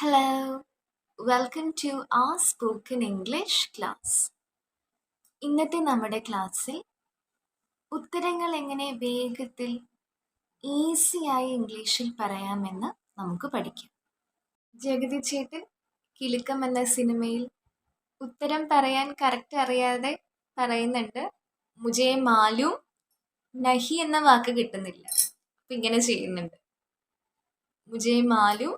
Hello, welcome to our spoken English class. ഇന്നത്തെ നമ്മുടെ ക്ലാസ്സിൽ ഉത്തരങ്ങൾ എങ്ങനെ വേഗത്തിൽ ഈസിയായി ഇംഗ്ലീഷിൽ പറയാമെന്ന് നമുക്ക് പഠിക്കാം. ജഗതി ചേട്ടൻ കിലുക്കം എന്ന സിനിമയിൽ ഉത്തരം പറയാൻ കറക്റ്റ് അറിയാതെ പറയുന്നുണ്ട്, മുജേ മാലൂം നഹി എന്ന വാക്ക് കിട്ടുന്നില്ല. അപ്പം ഇങ്ങനെ ചെയ്യുന്നുണ്ട്, മുജേ മാലൂം.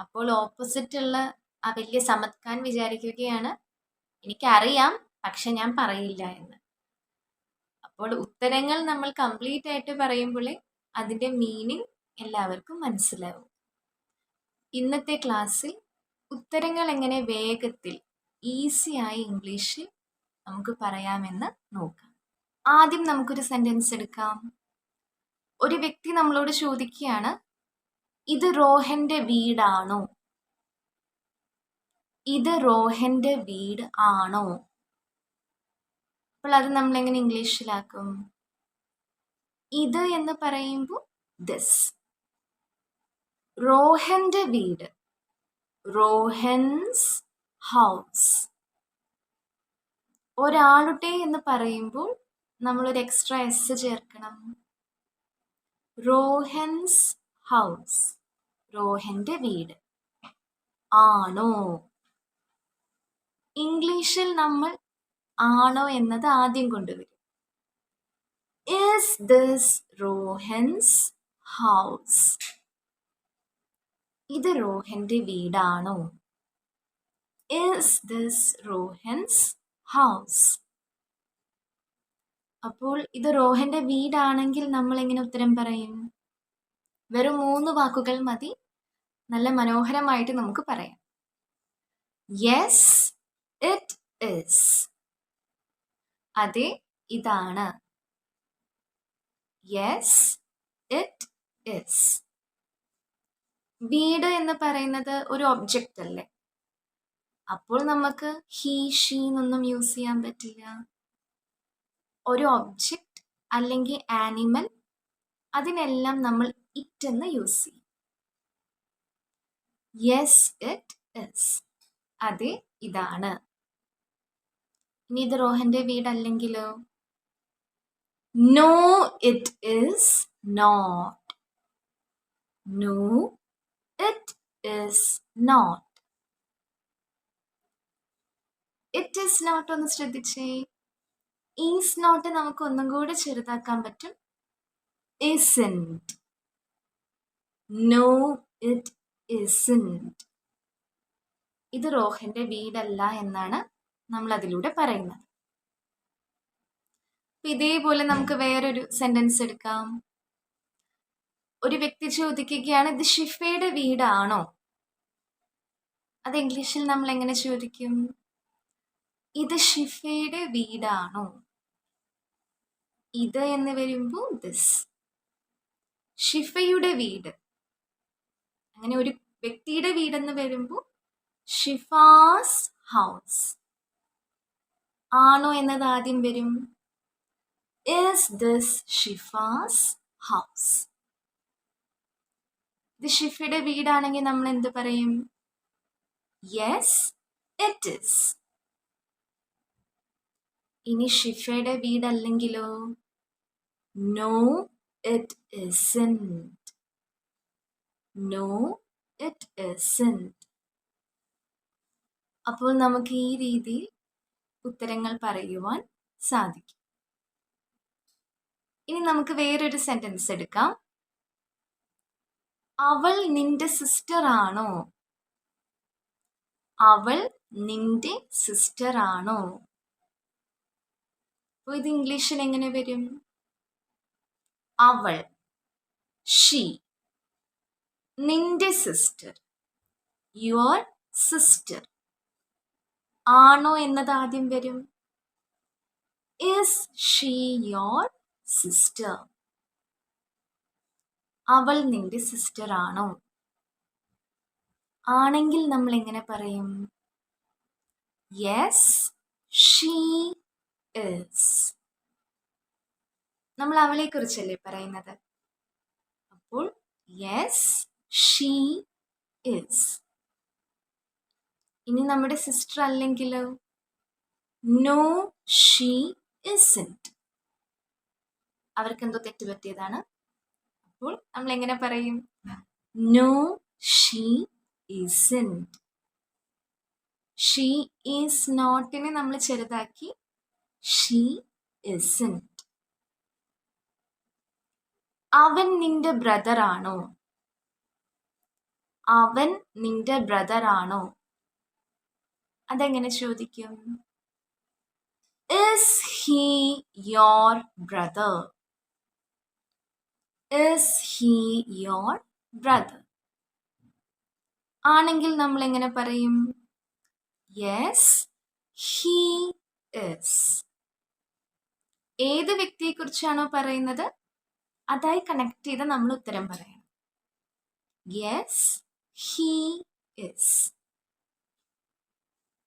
അപ്പോൾ ഓപ്പോസിറ്റുള്ള ആ വലിയ സമദ് ഖാൻ വിചാരിക്കുകയാണ്, എനിക്കറിയാം പക്ഷെ ഞാൻ പറയില്ല എന്ന്. അപ്പോൾ ഉത്തരങ്ങൾ നമ്മൾ കംപ്ലീറ്റ് ആയിട്ട് പറയുമ്പോൾ അതിൻ്റെ മീനിങ് എല്ലാവർക്കും മനസ്സിലാവും. ഇന്നത്തെ ക്ലാസ്സിൽ ഉത്തരങ്ങൾ എങ്ങനെ വേഗത്തിൽ ഈസിയായി ഇംഗ്ലീഷിൽ നമുക്ക് പറയാമെന്ന് നോക്കാം. ആദ്യം നമുക്കൊരു സെൻറ്റൻസ് എടുക്കാം. ഒരു വ്യക്തി നമ്മളോട് ചോദിക്കുകയാണ്, ഇത് റോഹന്റെ വീടാണോ? ഇത് റോഹന്റെ വീട് ആണോ? അപ്പോൾ അത് നമ്മൾ എങ്ങനെ ഇംഗ്ലീഷിലാക്കും? ഇത് എന്ന് പറയുമ്പോൾ ദിസ്. റോഹന്റെ വീട്, റോഹൻസ് ഹൗസ്. ഒരാളുടെ എന്ന് പറയുമ്പോൾ നമ്മളൊരു എക്സ്ട്രാ എസ് ചേർക്കണം. റോഹൻസ് ഹൗസ്, റോഹന്റെ വീട് ആണോ. ഇംഗ്ലീഷിൽ നമ്മൾ ആണോ എന്നത് ആദ്യം കൊണ്ടുവരും. Is this Rohan's house? ഇത് റോഹന്റെ വീടാണോ? Is this Rohan's house? അപ്പോൾ ഇത് റോഹന്റെ വീടാണെങ്കിൽ നമ്മൾ എങ്ങനെ ഉത്തരം പറയും? വെറും 3 വാക്കുകൾ മതി, നല്ല മനോഹരമായിട്ട് നമുക്ക് പറയാം. Yes, it is. അതെ, ഇതാണ്. Yes, it is. വീട് എന്ന് പറയുന്നത് ഒരു ഒബ്ജക്റ്റ് അല്ലേ, അപ്പോൾ നമുക്ക് ഹീ ഷീ എന്നൊന്നും യൂസ് ചെയ്യാൻ പറ്റില്ല. ഒരു ഒബ്ജക്റ്റ് അല്ലെങ്കിൽ ആനിമൽ, അതിനെല്ലാം നമ്മൾ ഇറ്റ് എന്ന് യൂസ് ചെയ്യും. യെസ് ഇറ്റ് ഇസ്, അതെ ഇതാണ്. ഇനി ഇത് റോഹന്റെ വീടല്ലെങ്കിലോ? No it is not. No it is not. It is not ഒന്ന് ശ്രദ്ധിച്ചേ. ഈസ് നോട്ട് നമുക്ക് ഒന്നും കൂടെ ചെറുതാക്കാൻ പറ്റും. isn't. No it isn't. ഇത് റോഹന്റെ വീടല്ല എന്നാണ് നമ്മൾ അതിലൂടെ പറയുന്നത്. ഇതേപോലെ നമുക്ക് വേറൊരു സെന്റൻസ് എടുക്കാം. ഒരു വ്യക്തി ചോദിക്കുകയാണ്, ഇത് ഷിഫയുടെ വീടാണോ? അത് ഇംഗ്ലീഷിൽ നമ്മൾ എങ്ങനെ ചോദിക്കും? ഇത് ഷിഫയുടെ വീടാണോ? ഇത് എന്ന് വരുമ്പോൾ ദിസ്. ഷിഫയുടെ വീട്, അങ്ങനെ ഒരു വ്യക്തിയുടെ വീടെന്ന് വരുമ്പോൾ ഷിഫാസ് ഹൗസ്. ആണോ എന്നത് ആദ്യം വരും. Is this Shifas house? ഇത് ഷിഫയുടെ വീടാണെങ്കിൽ നമ്മൾ എന്ത് പറയും? Yes, it is. ഇനി ഷിഫയുടെ വീടല്ലെങ്കിലോ? No, it isn't. No, it isn't. അപ്പോൾ നമുക്ക് ഈ രീതിയിൽ ഉത്തരങ്ങൾ പറയുവാൻ സാധിക്കും. ഇനി നമുക്ക് വേറൊരു സെന്റൻസ് എടുക്കാം. അവൾ നിന്റെ സിസ്റ്റർ ആണോ? അവൾ നിന്റെ സിസ്റ്റർ ആണോ? അപ്പോൾ ഇത് ഇംഗ്ലീഷിൽ എങ്ങനെ വരും? അവൾ, ഷീ. നിന്റെ സിസ്റ്റർ, യുവർ സിസ്റ്റർ. ആണോ എന്നത് ആദ്യം വരും. Is she your sister? അവൾ നിന്റെ സിസ്റ്റർ ആണോ? ആണെങ്കിൽ നമ്മൾ എങ്ങനെ പറയും? Yes, she is. നമ്മൾ അവളെ കുറിച്ചല്ലേ പറയുന്നത്. അപ്പോൾ യെസ് ഷീ ഇസ്. ഇനി നമ്മുടെ സിസ്റ്റർ അല്ലെങ്കിലോ? No she isn't. അവർക്ക് എന്തോ തെറ്റ് പറ്റിയതാണ്. അപ്പോൾ നമ്മൾ എങ്ങനെ പറയും? No she isn't. She is നോട്ടിനെ നമ്മൾ ചെറുതാക്കി ഷീ ഇസ്ൻറ്റ്. അവൻ നിന്റെ ബ്രദർ ആണോ? അവൻ നിന്റെ ബ്രദർ ആണോ? അതെങ്ങനെ ചോദിക്കും? Is he your brother? Is he your brother? ആണെങ്കിൽ നമ്മൾ എങ്ങനെ പറയും? Yes, he is. ഏത് വ്യക്തിയെക്കുറിച്ചാണോ പറയുന്നത് അതായി കണക്ട് ചെയ്ത് നമ്മൾ ഉത്തരം പറയണം. Yes, he is.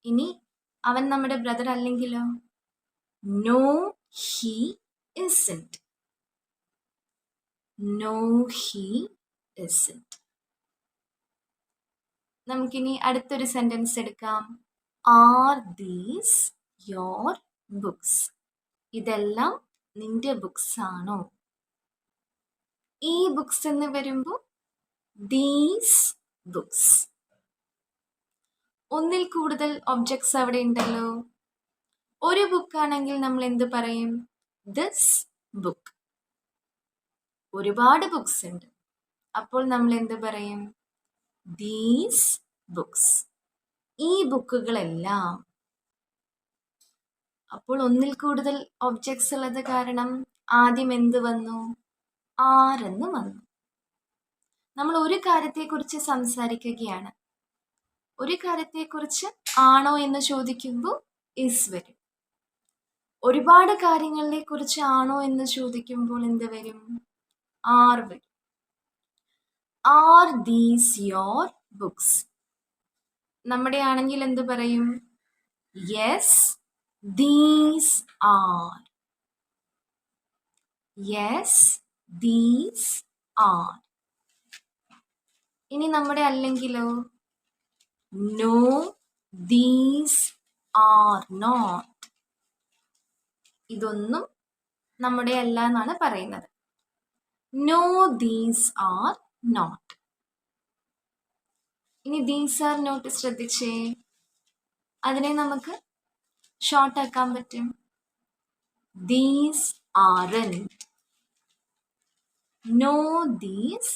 ഇനി അവൻ നമ്മുടെ ബ്രദർ അല്ലെങ്കിലോ? No, he isn't. No, he isn't. നമുക്കിനി അടുത്തൊരു സെന്റൻസ് എടുക്കാം. Are these your books? ഇതെല്ലാം നിന്റെ ബുക്സ് ആണോ? ഈ ബുക്സ് എന്ന് വരുമ്പോൾ these books. ഒന്നിൽ കൂടുതൽ ഒബ്ജക്ട്സ് അവിടെ ഉണ്ടല്ലോ. ഒരു ബുക്ക് ആണെങ്കിൽ നമ്മൾ എന്ത് പറയും? This book. ഒരുപാട് ബുക്സ് ഉണ്ട്, അപ്പോൾ നമ്മൾ എന്ത് പറയും? These books. ഈ ബുക്കുകളെല്ലാം. അപ്പോൾ ഒന്നിൽ കൂടുതൽ ഒബ്ജക്ട്സ് ഉള്ളത് കാരണം ആദ്യം എന്ത് വന്നു? ആരെന്ന് വന്നു. നമ്മൾ ഒരു കാര്യത്തെക്കുറിച്ച് സംസാരിക്കുകയാണ്. ഒരു കാര്യത്തെക്കുറിച്ച് ആണോ എന്ന് ചോദിക്കുമ്പോൾ ഇസ് വരും. ഒരുപാട് കാര്യങ്ങളെ കുറിച്ച് ആണോ എന്ന് ചോദിക്കുമ്പോൾ എന്ത് വരും? ആർ വരും. Are these your books? നമ്മുടെ ആണെങ്കിൽ എന്ത് പറയും? Yes these are. Yes these are. ഇനി നമ്മുടെ അല്ലെങ്കിലോ? No these are not. ഇതൊന്നും നമ്മുടെ അല്ല എന്നാണ് പറയുന്നത്. No these are not. ഇനി ദീസ് ആർ നോട്ട് ശ്രദ്ധിച്ചേ. അതിനെ നമുക്ക് ഷോർട്ട് ആക്കാൻ പറ്റും. These aren't. No these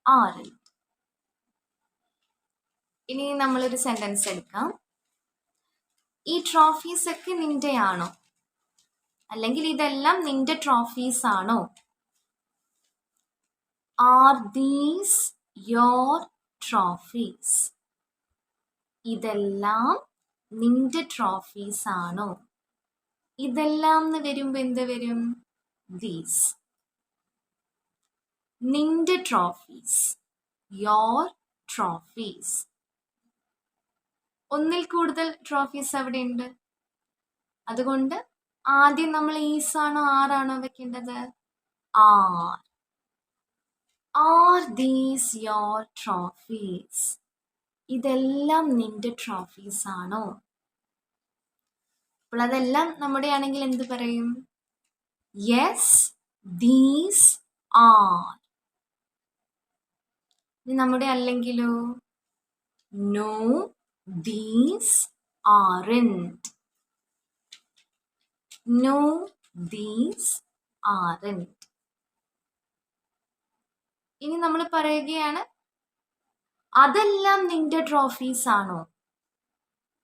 aren't. ഇനി നമ്മളൊരു സെന്റൻസ് എടുക്കാം. ഈ ട്രോഫീസ് ഒക്കെ നിന്റെ ആണോ? അല്ലെങ്കിൽ ഇതെല്ലാം നിന്റെ ട്രോഫീസ് ആണോ? R these your trophies? ഇതെല്ലാം നിന്റെ ട്രോഫീസ് ആണോ? ഇതെല്ലാം എന്ന് വരുമ്പോൾ എന്ത് വരും? ദീസ്. നിന്റെ ട്രോഫീസ്. Your trophies. ഒന്നിൽ കൂടുതൽ ട്രോഫീസ് അവിടെ ഉണ്ട്. അതുകൊണ്ട് ആദ്യം നമ്മൾ ഈസ് ആണോ ആറാണോ വെക്കേണ്ടത്? Are. Are these your trophies? ഇതെല്ലാം നിന്റെ ട്രോഫീസ് ആണോ? അപ്പോൾ അതെല്ലാം നമ്മുടെ ആണെങ്കിൽ എന്ത് പറയും? Yes these are. ഇനി നമ്മുടെ അല്ലെങ്കിലോ? No these aren't. No these aren't. ഇനി നമ്മൾ പറയുകയാണ് അതെല്ലാം നിന്റെ ട്രോഫീസ് ആണോ?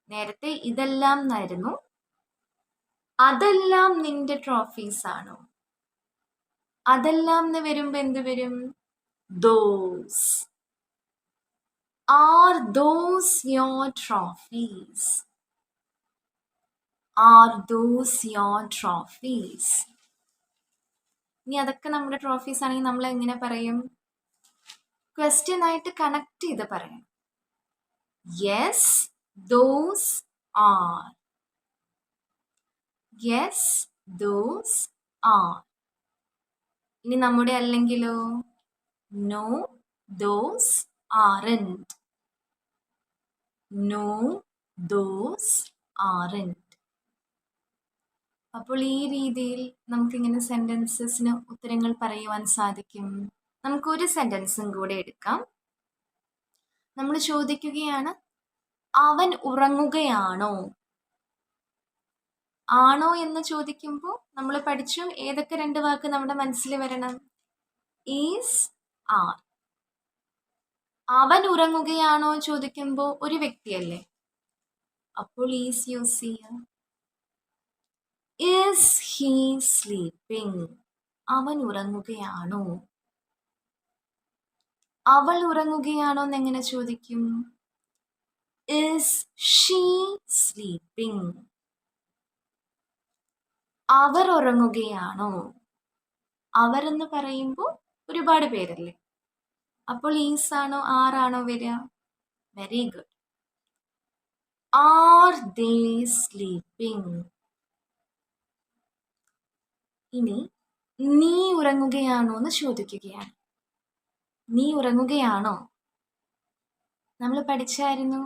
നേരത്തെ ഇതെല്ലാം എന്നായിരുന്നു. അതെല്ലാം നിന്റെ ട്രോഫീസ് ആണോ? അതെല്ലാം എന്ന് വരുമ്പോ എന്ത് വരും? Those. Are those your trophies? Are those your trophies? ഇനി അതൊക്കെ നമ്മുടെ ട്രോഫീസ് ആണെങ്കിൽ നമ്മൾ എങ്ങനെ പറയും? ക്വസ്റ്റ്യൻ ആയിട്ട് കണക്ട് ചെയ്ത് പറയണം. Yes those are. Yes those are. ഇനി നമ്മുടെ അല്ലെങ്കിലോ? No those aren't. No, those aren't. അപ്പോൾ ഈ രീതിയിൽ നമുക്കിങ്ങനെ സെൻറ്റൻസസിന് ഉത്തരങ്ങൾ പറയുവാൻ സാധിക്കും. നമുക്കൊരു സെൻറ്റൻസും കൂടെ എടുക്കാം. നമ്മൾ ചോദിക്കുകയാണ്, അവൻ ഉറങ്ങുകയാണോ? ആണോ എന്ന് ചോദിക്കുമ്പോൾ നമ്മൾ പഠിച്ചു ഏതൊക്കെ 2 വാക്ക് നമ്മുടെ മനസ്സിൽ വരണം? Is, are. അവൻ ഉറങ്ങുകയാണോ ചോദിക്കുമ്പോൾ ഒരു വ്യക്തിയല്ലേ, അപ്പോൾ ഈസ് യൂസ് ചെയ്യുക. Is he sleeping? അവൻ ഉറങ്ങുകയാണോ? അവൾ ഉറങ്ങുകയാണോ എന്നെങ്ങനെ ചോദിക്കും? Is she sleeping? അവർ ഉറങ്ങുകയാണോ? അവരെന്ന് പറയുമ്പോൾ ഒരുപാട് പേരല്ലേ, അപ്പോൾ ഈസ് ആണോ ആറാണോ വരിക? Very good. Are they sleeping? ഇനി നീ ഉറങ്ങുകയാണോ എന്ന് ചോദിക്കുകയാണ്. നീ ഉറങ്ങുകയാണോ? നമ്മൾ പഠിച്ചായിരുന്നു,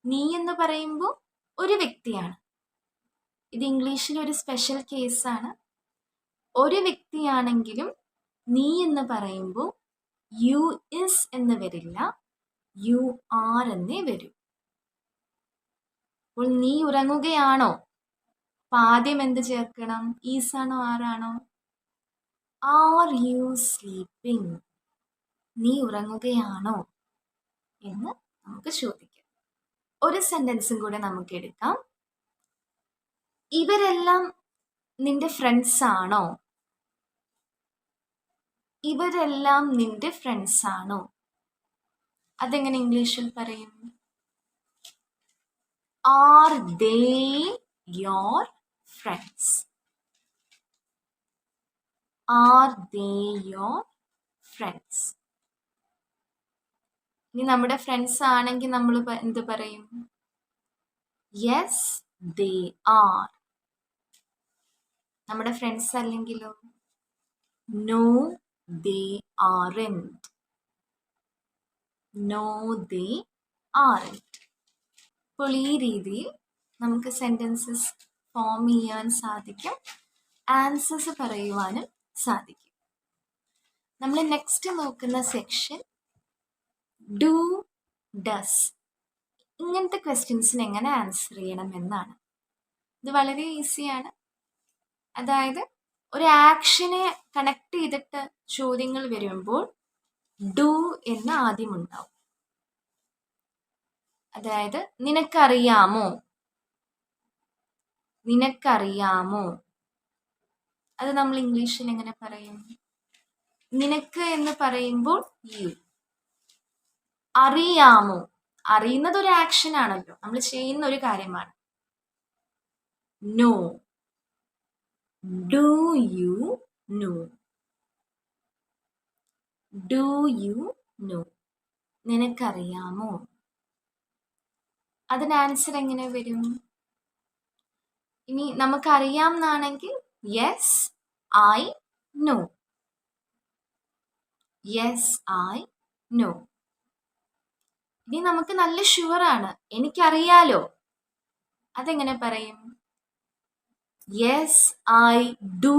നീ എന്ന് പറയുമ്പോൾ ഒരു വ്യക്തിയാണ്. ഇത് ഇംഗ്ലീഷിൽ ഒരു സ്പെഷ്യൽ കേസാണ്. ഒരു വ്യക്തിയാണെങ്കിലും നീ എന്ന് പറയുമ്പോൾ യു ഇസ് എന്ന് വരില്ല, യു ആർ എന്നേ വരൂ. അപ്പോൾ നീ ഉറങ്ങുകയാണോ, അപ്പം ആദ്യം എന്ത് ചേർക്കണം? ഈസ് ആണോ ആറാണോ? Are you sleeping? നീ ഉറങ്ങുകയാണോ എന്ന് നമുക്ക് ചോദിക്കാം. ഒരു സെന്റൻസും കൂടെ നമുക്ക് എടുക്കാം. ഇവരെല്ലാം നിന്റെ ഫ്രണ്ട്സ് ആണോ? ഇവരെല്ലാം നിന്റെ ഫ്രണ്ട്സ് ആണോ? അതെങ്ങനെ ഇംഗ്ലീഷിൽ പറയും? Are they your friends? Are they your friends? ഇനി നമ്മുടെ ഫ്രണ്ട്സ് ആണെങ്കിൽ നമ്മൾ എന്ത് പറയും? Yes they are. നമ്മുടെ ഫ്രണ്ട്സ് അല്ലെങ്കിലോ? നോ ദേ ആറെന്റ്. നോ ദേ ആറെന്റ്. അപ്പോൾ ഈ രീതിയിൽ നമുക്ക് സെൻറ്റൻസസ് ഫോം ചെയ്യാൻ സാധിക്കും, ആൻസേഴ്സ് പറയുവാനും സാധിക്കും. നമ്മൾ നെക്സ്റ്റ് നോക്കുന്ന സെക്ഷൻ ഡു, ഡസ്. ഇങ്ങനത്തെ ക്വസ്റ്റ്യൻസിന് എങ്ങനെ ആൻസർ ചെയ്യണം എന്നാണ്. ഇത് വളരെ ഈസിയാണ്. അതായത് ഒരു ആക്ഷനെ കണക്ട് ചെയ്തിട്ട് ചോദ്യങ്ങൾ വരുമ്പോൾ ഡു എന്ന് ആദ്യം ഉണ്ടാവും. അതായത് നിനക്കറിയാമോ? നിനക്കറിയാമോ? അത് നമ്മൾ ഇംഗ്ലീഷിൽ എങ്ങനെ പറയും? നിനക്ക് എന്ന് പറയുമ്പോൾ യു. അറിയാമോ? അറിയുന്നത് ഒരു ആക്ഷൻ ആണല്ലോ, നമ്മൾ ചെയ്യുന്ന ഒരു കാര്യമാണ്. Know. Do you know? Do you know? നിനക്കറിയാമോ? അതിന് ആൻസർ എങ്ങനെ വരും? ഇനി നമുക്കറിയാം എന്നാണെങ്കിൽ yes I know. Yes I know. ഇനി നമുക്ക് നല്ല ഷുവറാണ്, എനിക്കറിയാലോ. അതെങ്ങനെ പറയും? Yes I do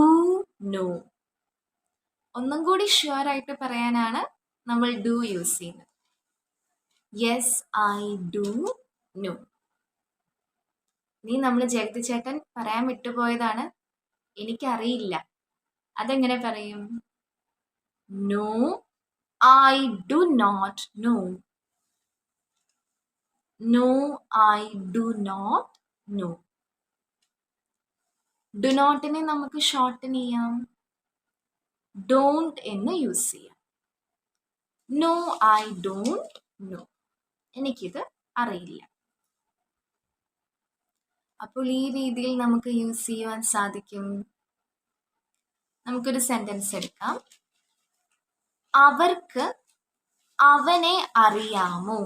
know. ഒന്നും കൂടി ഷുവർ ആയിട്ട് പറയാനാണ് നമ്മൾ ഡു യൂസ് ചെയ്യുന്നത്. Yes I do know. ഇനി നമ്മൾ ജഗതി ചേട്ടൻ പറയാൻ വിട്ടുപോയതാണ്, എനിക്കറിയില്ല. അതെങ്ങനെ പറയും? No I do not know. No I do not know. Do നോട്ടിനെ നമുക്ക് ഷോർട്ടൻ ചെയ്യാം, ഡോണ്ട് എന്ന് യൂസ് ചെയ്യാം. No I don't know. എനിക്കിത് അറിയില്ല. അപ്പോൾ ഈ രീതിയിൽ നമുക്ക് യൂസ് ചെയ്യുവാൻ സാധിക്കും. നമുക്കൊരു സെന്റൻസ് എടുക്കാം. അവർക്ക് അവനെ അറിയാമോ?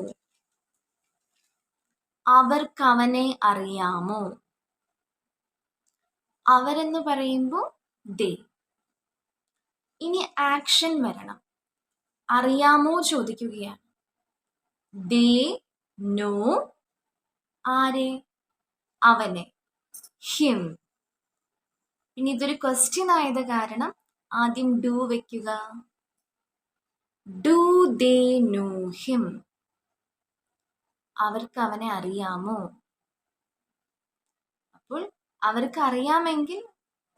അവർക്ക് അവനെ അറിയാമോ? അവരെന്ന് പറയുമ്പോൾ ദേ. ഇനി ആക്ഷൻ വരണം. അറിയാമോ ചോദിക്കുകയാണ്. ദേ നോ ആരെ, അവനെ, ഹിം. പിന്നെ ഇതൊരു ക്വസ്റ്റ്യൻ ആയത് കാരണം ആദ്യം ഡു വെക്കുക. ഡു ദേ നോ ഹിം, അവർക്ക് അവനെ അറിയാമോ? അപ്പോൾ അവർക്ക് അറിയാമെങ്കിൽ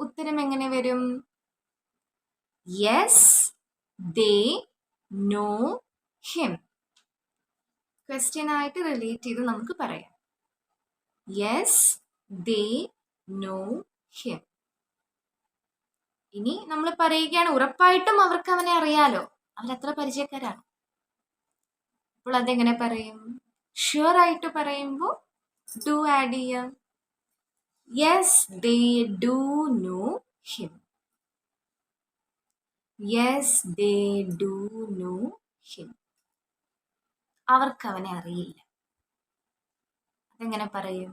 ഉത്തരം എങ്ങനെ വരും? Yes they know him. Question ആയിട്ട് റിലേറ്റ് ചെയ്ത് നമുക്ക് പറയാം. Yes they know him. ഇനി നമ്മൾ പറയുകയാണ് ഉറപ്പായിട്ടും അവർക്ക് അവനെ അറിയാലോ, അവരത്ര പരിചയക്കാരാണ്. അപ്പോൾ അതെങ്ങനെ പറയും? ഷുവർ ആയിട്ട് പറയുമ്പോൾ ഡു ആഡ് ചെയ്യാം. Yes they do know him. Yes they do know him. അവർക്ക് അവനെ അറിയില്ല. അതെങ്ങനെ പറയും?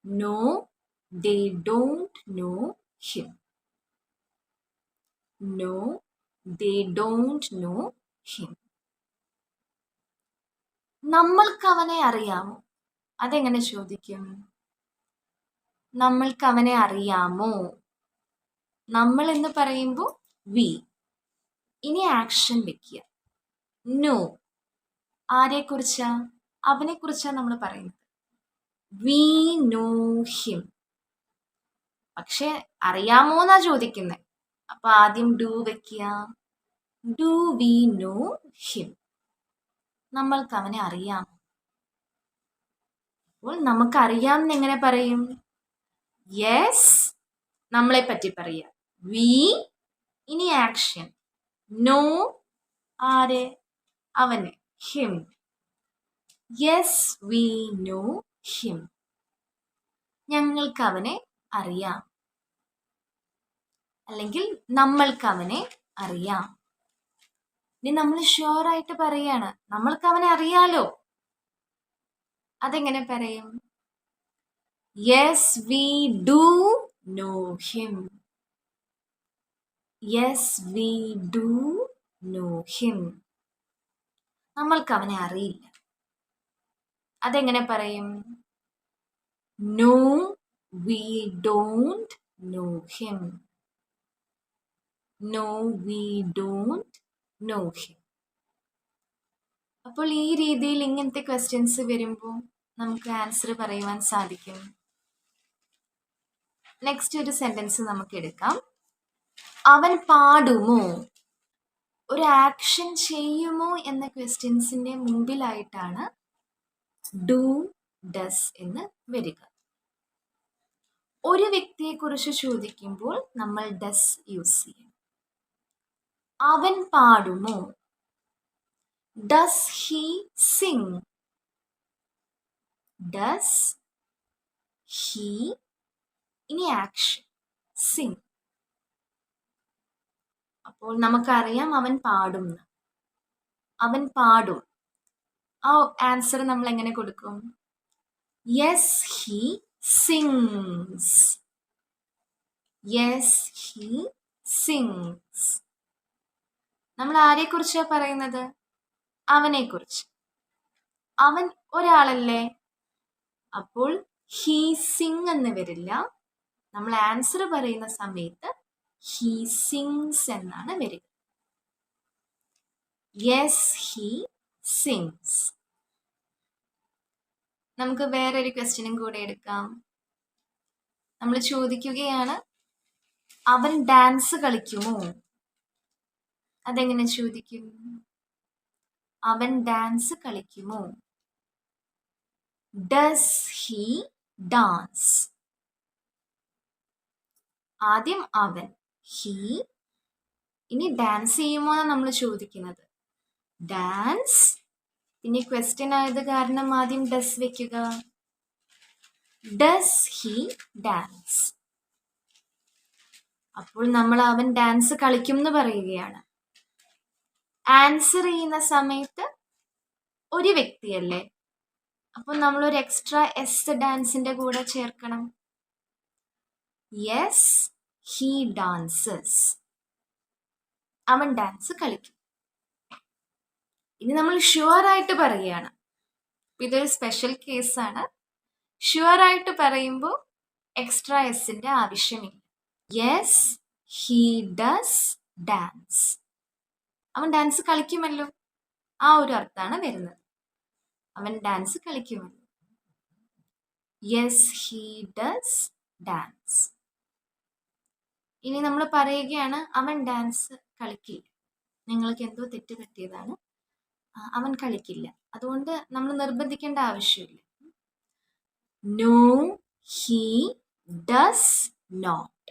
No they don't know him. No they don't know him. നമ്മൾക്ക് അവനെ അറിയാമോ? അതെങ്ങനെ ചോദിക്കും? നമ്മൾക്ക് അവനെ അറിയാമോ? നമ്മൾ എന്ന് പറയുമ്പോൾ വി. ഇനി ആക്ഷൻ വെക്കുക. നോ ആരെക്കുറിച്ചാ? അവനെ കുറിച്ചാ നമ്മൾ പറയുന്നത്. We know him. പക്ഷെ അറിയാമോന്നാ ചോദിക്കുന്നത്. അപ്പൊ ആദ്യം ഡു വെക്കുക. Do we know him. നമ്മൾക്ക് അവനെ അറിയാം. അപ്പോൾ നമുക്കറിയാം എങ്ങനെ പറയും? യെസ് നമ്മളെ പറ്റി പറയാം. വി ഇനി ആക്ഷൻ. നോ ആരെ? അവനെ, him. Yes we know him. ഞങ്ങൾക്ക് അവനെ അറിയാം, അല്ലെങ്കിൽ നമ്മൾക്ക് അവനെ അറിയാം. ഇനി നമ്മൾ ഷുവർ ആയിട്ട് പറയാണ് നമ്മൾക്ക് അവനെ അറിയാലോ. അതെങ്ങനെ പറയും? Yes we do know him. Yes we do know him. നമ്മൾക്ക് അവനെ അറിയില്ല. അതെങ്ങനെ പറയും? No we don't know him. No we don't know him. അപ്പോൾ ഈ രീതിയിൽ ഇങ്ങനത്തെ ക്വസ്റ്റ്യൻസ് വരുമ്പോൾ നമുക്ക് ആൻസർ പറയുവാൻ സാധിക്കും. നെക്സ്റ്റ് ഒരു സെന്റൻസ് നമുക്ക് എടുക്കാം. അവൻ പാടുമോ? ഒരു ആക്ഷൻ ചെയ്യുമോ എന്ന ക്വസ്റ്റ്യൻസിന്റെ മുമ്പിലായിട്ടാണ് ഡു ഡസ് എന്ന് വരിക. ഒരു വ്യക്തിയെ കുറിച്ച് ചോദിക്കുമ്പോൾ നമ്മൾ ഡസ് യൂസ് ചെയ്യും. അവൻ പാടുമോ? Does he sing? Does he ഇനി ആക്ഷൻ സിംഗ്. അപ്പോൾ നമുക്കറിയാം അവൻ പാടും. അവൻ പാടും. ആ ആൻസർ നമ്മൾ എങ്ങനെ കൊടുക്കും? Yes he sings. Yes he sings. നമ്മൾ ആരെക്കുറിച്ചാണ് പറയുന്നത്? അവനെ കുറിച്ച്. അവൻ ഒരാളല്ലേ, അപ്പോൾ ഹി സിംഗ് എന്ന് വരില്ല. നമ്മൾ ആൻസർ പറയുന്ന സമയത്ത് ഹി സിംഗ്സ് എന്നാണ് വരിക. Yes he sings. നമുക്ക് വേറൊരു ക്വസ്റ്റ്യനും കൂടെ എടുക്കാം. നമ്മൾ ചോദിക്കുകയാണ് അവൻ ഡാൻസ് കളിക്കുമോ? അതെങ്ങനെ ചോദിക്കും? അവൻ ഡാൻസ് കളിക്കുമോ? Does he dance? ആദ്യം അവൻ, ഹി. ഇനി ഡാൻസ് ചെയ്യുമോ എന്നാണ് നമ്മൾ ചോദിക്കുന്നത്. ഡാൻസ്. പിന്നെ ക്വസ്റ്റ്യൻ ആയത് കാരണം ആദ്യം ഡസ് വെക്കുക. Does he dance? അപ്പോൾ നമ്മൾ അവൻ ഡാൻസ് കളിക്കും എന്ന് പറയുകയാണ്. ആൻസർ ചെയ്യുന്ന സമയത്ത് ഒരു വ്യക്തിയല്ലേ, അപ്പോൾ നമ്മൾ ഒരു എക്സ്ട്രാ എസ് ഡാൻസിന്റെ കൂടെ ചേർക്കണം. Yes he dances. അവൻ ഡാൻസ് കളിക്കും. ഇനി നമ്മൾ ഷുവർ ആയിട്ട് പറയുകയാണ്. ഇതൊരു സ്പെഷ്യൽ കേസാണ്. ഷുവർ ആയിട്ട് പറയുമ്പോൾ എക്സ്ട്രാ എസിന്റെ ആവശ്യമില്ല. Yes he does dance. അവൻ ഡാൻസ് കളിക്കുമല്ലോ, ആ ഒരു അർത്ഥമാണ് വരുന്നത്. അവൻ ഡാൻസ് കളിക്കുമല്ലോ. Yes he does dance. ഇനി നമ്മൾ പറയുകയാണ് അവൻ ഡാൻസ് കളിക്കില്ല. നിങ്ങൾക്ക് എന്തോ തെറ്റ് പറ്റിയതാണ്. അവൻ കളിക്കില്ല. അതുകൊണ്ട് നമ്മൾ നിർബന്ധിക്കേണ്ട ആവശ്യമില്ല. No he does not.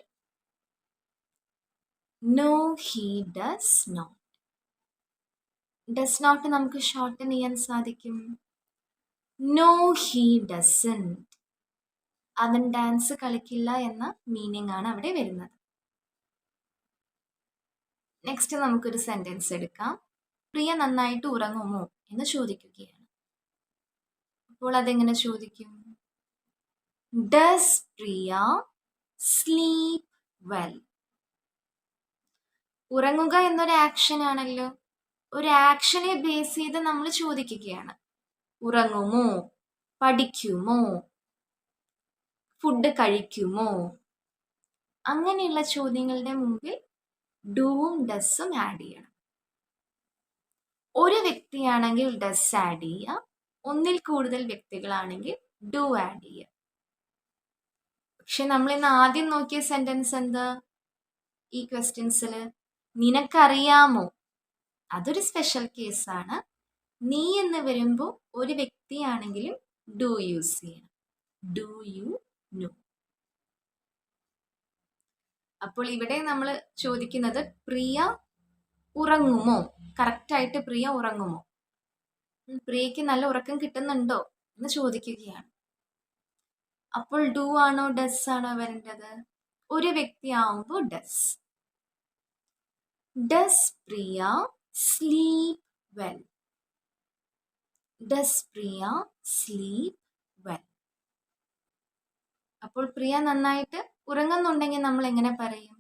No he does not. Does not നമുക്ക് ഷോർട്ടൻ ചെയ്യാൻ സാധിക്കും. No he doesn't. അവൻ ഡാൻസ് കളിക്കില്ല എന്ന മീനിങ് ആണ് അവിടെ വരുന്നത്. നെക്സ്റ്റ് നമുക്കൊരു സെന്റൻസ് എടുക്കാം. പ്രിയ നന്നായിട്ട് ഉറങ്ങുമോ എന്ന് ചോദിക്കുകയാണ്. അപ്പോൾ അതെങ്ങനെ ചോദിക്കും? Does Priya sleep well? ഉറങ്ങുക എന്നൊരു ആക്ഷൻ ആണല്ലോ. ഒരു ആക്ഷനെ ബേസ് ചെയ്ത് നമ്മൾ ചോദിക്കുകയാണ്. ഉറങ്ങുമോ, പഠിക്കുമോ, ഫുഡ് കഴിക്കുമോ, അങ്ങനെയുള്ള ചോദ്യങ്ങളുടെ മുമ്പിൽ ഡൂവും ഡസ്സും ആഡ് ചെയ്യണം. ഒരു വ്യക്തിയാണെങ്കിൽ ഡസ് ആഡ് ചെയ്യുക, ഒന്നിൽ കൂടുതൽ വ്യക്തികളാണെങ്കിൽ ഡു ആഡ് ചെയ്യുക. പക്ഷെ നമ്മൾ ഇന്ന് ആദ്യം നോക്കിയ സെന്റൻസ് എന്താ? ഈ ക്വസ്റ്റ്യൻസിൽ നിനക്കറിയാമോ, അതൊരു സ്പെഷ്യൽ കേസാണ്. നീ എന്ന് വരുമ്പോൾ ഒരു വ്യക്തിയാണെങ്കിലും ഡു യൂസ് ചെയ്യണം. Do you no. അപ്പോൾ ഇവിടെ നമ്മൾ ചോദിക്കുന്നത് പ്രിയ ഉറങ്ങുമോ, കറക്റ്റായിട്ട് പ്രിയ ഉറങ്ങുമോ, പ്രിയയ്ക്ക് നല്ല ഉറക്കം കിട്ടുന്നുണ്ടോ എന്ന് ചോദിക്കുകയാണ്. അപ്പോൾ ഡു ആണോ ഡസ് ആണോ വരേണ്ടത്? ഒരു വ്യക്തിയാവുമ്പോൾ does. Does Priya sleep well? Does Priya sleep well? അപ്പോൾ പ്രിയ നന്നായിട്ട് ഉറങ്ങുന്നുണ്ടെങ്കിൽ നമ്മൾ എങ്ങനെ പറയും?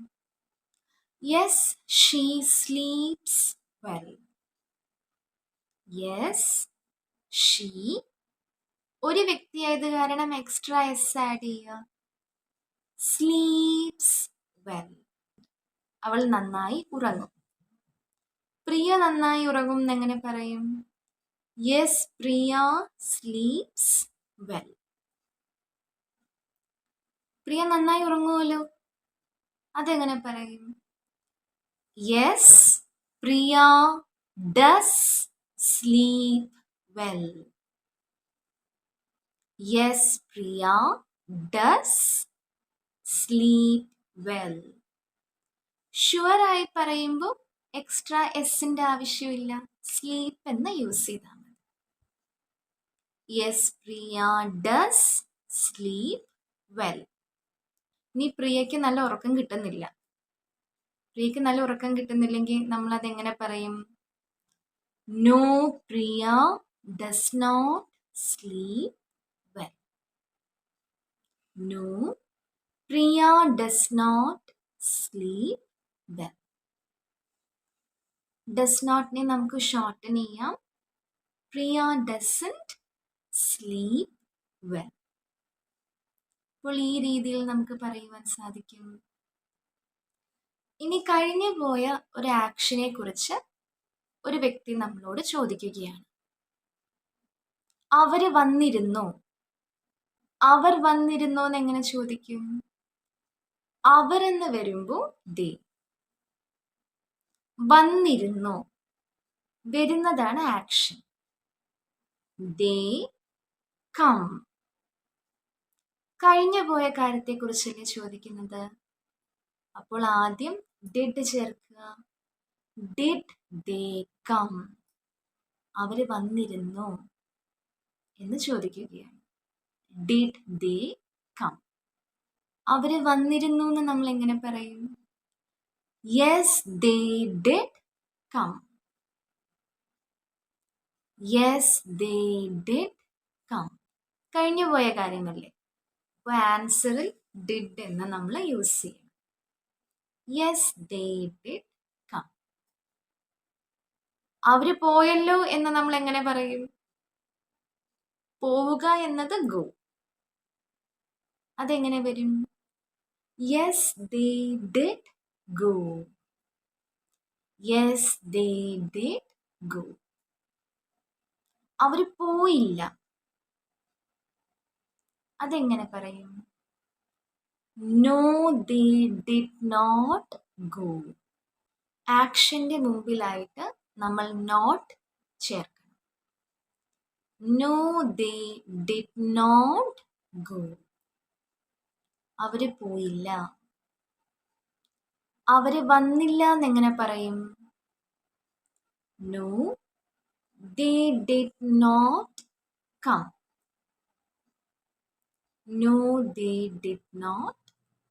Yes she sleeps well. Yes she, ഒരു വ്യക്തിയായത് കാരണം എക്സ്ട്രാ എസ് ആഡ് ചെയ്യുക. സ്ലീപ്സ് വെൽ, അവൾ നന്നായി ഉറങ്ങും. പ്രിയ നന്നായി ഉറങ്ങും എന്നെങ്ങനെ പറയും? Yes Priya sleeps well. Priya നന്നായി ഉറങ്ങുമല്ലോ, അതെങ്ങനെ പറയും? Yes Priya does sleep well. Yes Priya does sleep well. ഷുവറായി പറയുമ്പോൾ എക്സ്ട്രാ എസിന്റെ ആവശ്യമില്ല, സ്ലീപ്പ് എന്ന് യൂസ് ചെയ്താൽ മതി. Yes Priya does sleep well. ഇനി പ്രിയയ്ക്ക് നല്ല ഉറക്കം കിട്ടുന്നില്ല. പ്രിയയ്ക്ക് നല്ല ഉറക്കം കിട്ടുന്നില്ലെങ്കിൽ നമ്മൾ അതെങ്ങനെ പറയും? No Priya does not sleep well. No Priya does not sleep well. Does നോട്ടിനെ നമുക്ക് ഷോർട്ടൻ ചെയ്യാം. Priya doesn't sleep well. അപ്പോൾ ഈ രീതിയിൽ നമുക്ക് പറയുവാൻ സാധിക്കും. ഇനി കഴിഞ്ഞു പോയ ഒരു ആക്ഷനെ കുറിച്ച് ഒരു വ്യക്തി നമ്മളോട് ചോദിക്കുകയാണ്. അവര് വന്നിരുന്നോ? അവർ വന്നിരുന്നോ എന്ന് എങ്ങനെ ചോദിക്കും? അവരെന്ന് വരുമ്പോൾ ദേ. വന്നിരുന്നോ, വരുന്നതാണ് ആക്ഷൻ. They come. കഴിഞ്ഞു പോയ കാര്യത്തെക്കുറിച്ചല്ലേ ചോദിക്കുന്നത്. അപ്പോൾ ആദ്യം ഡിഡ് ചേർക്കുക. Did they come? അവര് വന്നിരുന്നോ എന്ന് ചോദിക്കുകയാണ്. Did they come? അവര് വന്നിരുന്നു എന്ന് നമ്മൾ എങ്ങനെ പറയും? Yes they did come. Yes they did come. കഴിഞ്ഞു പോയ കാര്യമല്ലേ, അപ്പോൾ ആൻസറിൽ ഡിഡ് എന്ന് നമ്മൾ യൂസ് ചെയ്യണം. Yes they did come. അവര് പോയല്ലോ എന്ന് നമ്മൾ എങ്ങനെ പറയും? പോവുക എന്നത് ഗോ. അതെങ്ങനെ വരും? Yes they did go. Yes they did go. അവര് പോയില്ല. അതെങ്ങനെ പറയും? No they did not go. ആക്ഷന്റെ മുമ്പിലായിട്ട് നമ്മൾ നോട്ട് ചേർക്കണം. No they did not go. അവര് പോയില്ല. അവര് വന്നില്ല എന്നെങ്ങനെ പറയും? No they did not come. No they did not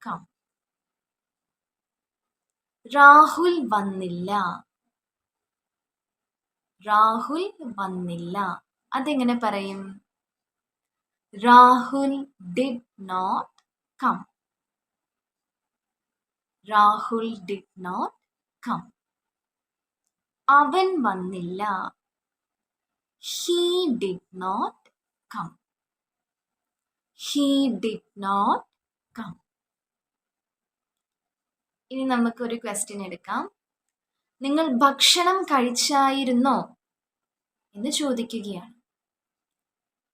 come. Rahul വന്നില്ല. രാഹുൽ വന്നില്ല. അതെങ്ങനെ പറയും? Rahul did not come. Rahul did not come. അവൻ വന്നില്ല. He did not come. He did not come. ഇനി നമുക്കൊരു ക്വസ്റ്റ്യൻ എടുക്കാം. നിങ്ങൾ ഭക്ഷണം കഴിച്ചായിരുന്നോ എന്ന് ചോദിക്കുകയാണ്.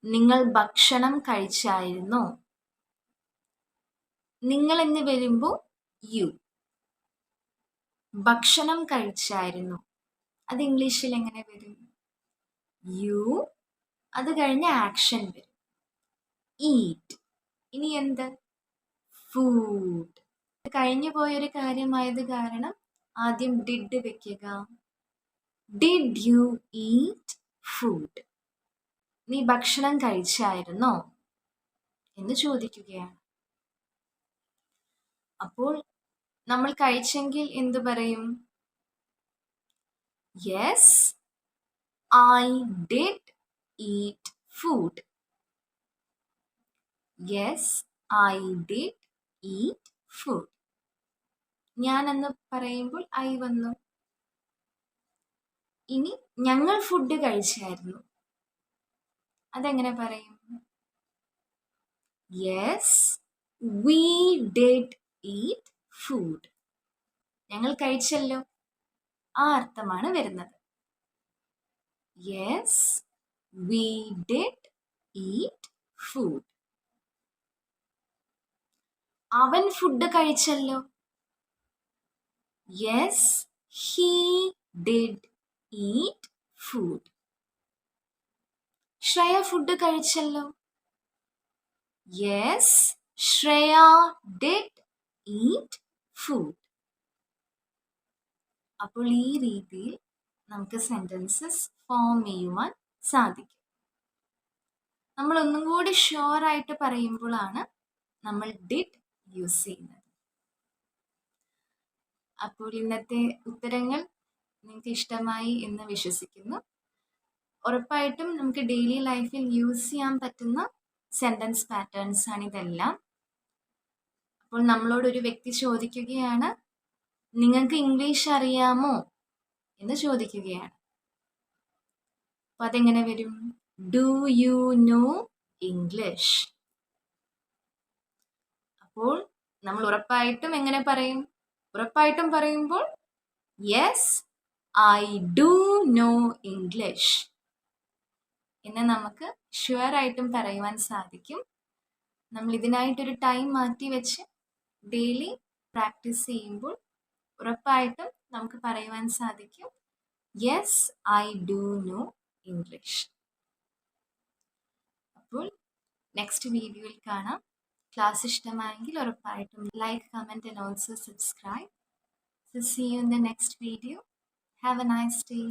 നിങ്ങൾ ഭക്ഷണം കഴിച്ചായിരുന്നോ? നിങ്ങൾ എന്ന് വരുമ്പോൾ യു. ഭക്ഷണം കഴിച്ചായിരുന്നു. അത് ഇംഗ്ലീഷിൽ എങ്ങനെ വരും? യു. അത് കഴിഞ്ഞ് ആക്ഷൻ വരും. ഈറ്റ്. ഇനി എന്ത്? ഫുഡ്. കഴിഞ്ഞു പോയൊരു കാര്യമായത് കാരണം ആദ്യം ഡിഡ് വെക്കുക. Did you eat food? നീ ഭക്ഷണം കഴിച്ചായിരുന്നോ എന്ന് ചോദിക്കുകയാണ്. അപ്പോൾ നമ്മൾ കഴിച്ചെങ്കിൽ എന്തു പറയും? Yes I did eat food. Yes I did eat food. ഞാൻ എന്ന് പറയുമ്പോൾ ഐ വന്നു. ഇനി ഞങ്ങൾ ഫുഡ് കഴിച്ചായിരുന്നു. അതെങ്ങനെ പറയും? Yes we did eat food. ഞങ്ങൾ കഴിച്ചല്ലോ. ആ അർത്ഥമാണ് വരുന്നത്. Yes we did eat food. അവൻ ഫുഡ് കഴിച്ചല്ലോ. Yes he did eat food. Shreya food കഴിച്ചല്ലോ. Yes Shreya did eat food. അപ്പോൾ ഈ രീതിയിൽ നമുക്ക് സെന്റൻസസ് ഫോം ചെയ്യുവാൻ സാധിക്കും. നമ്മൾ ഒന്നും കൂടി ഷുവർ ആയിട്ട് പറയുമ്പോഴാണ് നമ്മൾ ഡിഡ് യൂസ് ചെയ്യുന്നത്. അപ്പോൾ ഇന്നത്തെ ഉത്തരങ്ങൾ നിങ്ങൾക്ക് ഇഷ്ടമായി എന്ന് വിശ്വസിക്കുന്നു. ഉറപ്പായിട്ടും നമുക്ക് ഡെയിലി ലൈഫിൽ യൂസ് ചെയ്യാൻ പറ്റുന്ന സെന്റൻസ് പാറ്റേൺസ് ആണ് ഇതെല്ലാം. അപ്പോൾ നമ്മളോടൊരു വ്യക്തി ചോദിക്കുകയാണ്, നിങ്ങൾക്ക് ഇംഗ്ലീഷ് അറിയാമോ എന്ന് ചോദിക്കുകയാണ്. അപ്പൊ അതെങ്ങനെ വരും? Do you know English? അപ്പോൾ നമ്മൾ ഉറപ്പായിട്ടും എങ്ങനെ പറയും? ഉറപ്പായിട്ടും പറയുമ്പോൾ yes I do know English എന്ന് നമുക്ക് ഷുവർ ആയിട്ടും പറയുവാൻ സാധിക്കും. നമ്മൾ ഇതിനായിട്ടൊരു ടൈം മാറ്റി വെച്ച് ഡെയിലി പ്രാക്ടീസ് ചെയ്യുമ്പോൾ ഉറപ്പായിട്ടും നമുക്ക് പറയുവാൻ സാധിക്കും yes I do know English. അപ്പോൾ നെക്സ്റ്റ് വീഡിയോയിൽ കാണാം. ക്ലാസ് ഇഷ്ടമായെങ്കിൽ ഉറപ്പായിട്ടും like, comment and also subscribe. So see you in the next video. Have a nice day.